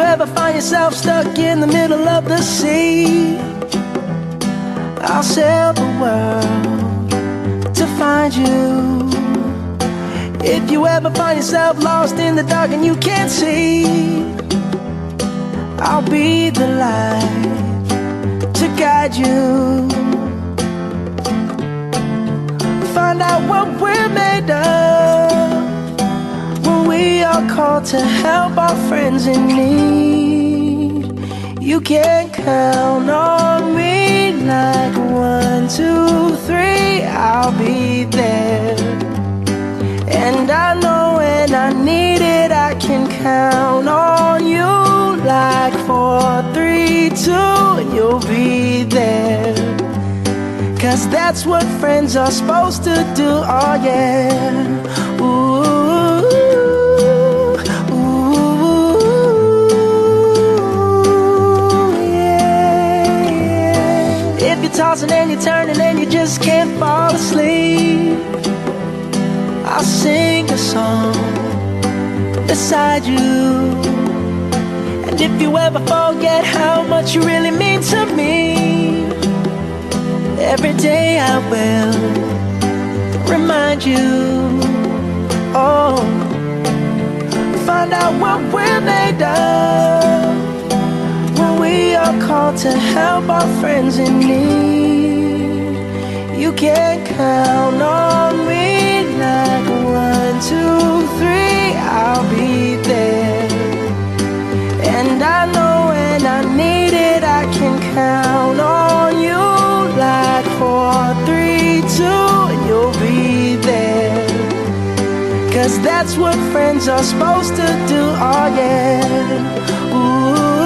you ever find yourself stuck in the middle of the sea, I'll sail the world to find you. If you ever find yourself lost in the dark and you can't see, I'll be the light to guide you. Find out what we're made of when we are called to help our friends in need. You can count on me like 1, 2, 3, I'll be there. And I know when I need it, I can count on you like 4, 3, 2, and you'll be there. 'Cause that's what friends are supposed to do, oh yeah. Ooh, ooh, yeah, yeah. If you're tossing and you're turning and you just can't fall asleep, I'll sing a song beside you. And if you ever forget how much you really mean to me, every day I will remind you. Oh, find out what we're made of when we are called to help our friends in need. You can count on me like 1, 2, 3, I'll be there. And I know when I need it, I can count on you like 4, 3, 2, and you'll be there. 'Cause that's what friends are supposed to do, oh yeah. Ooh.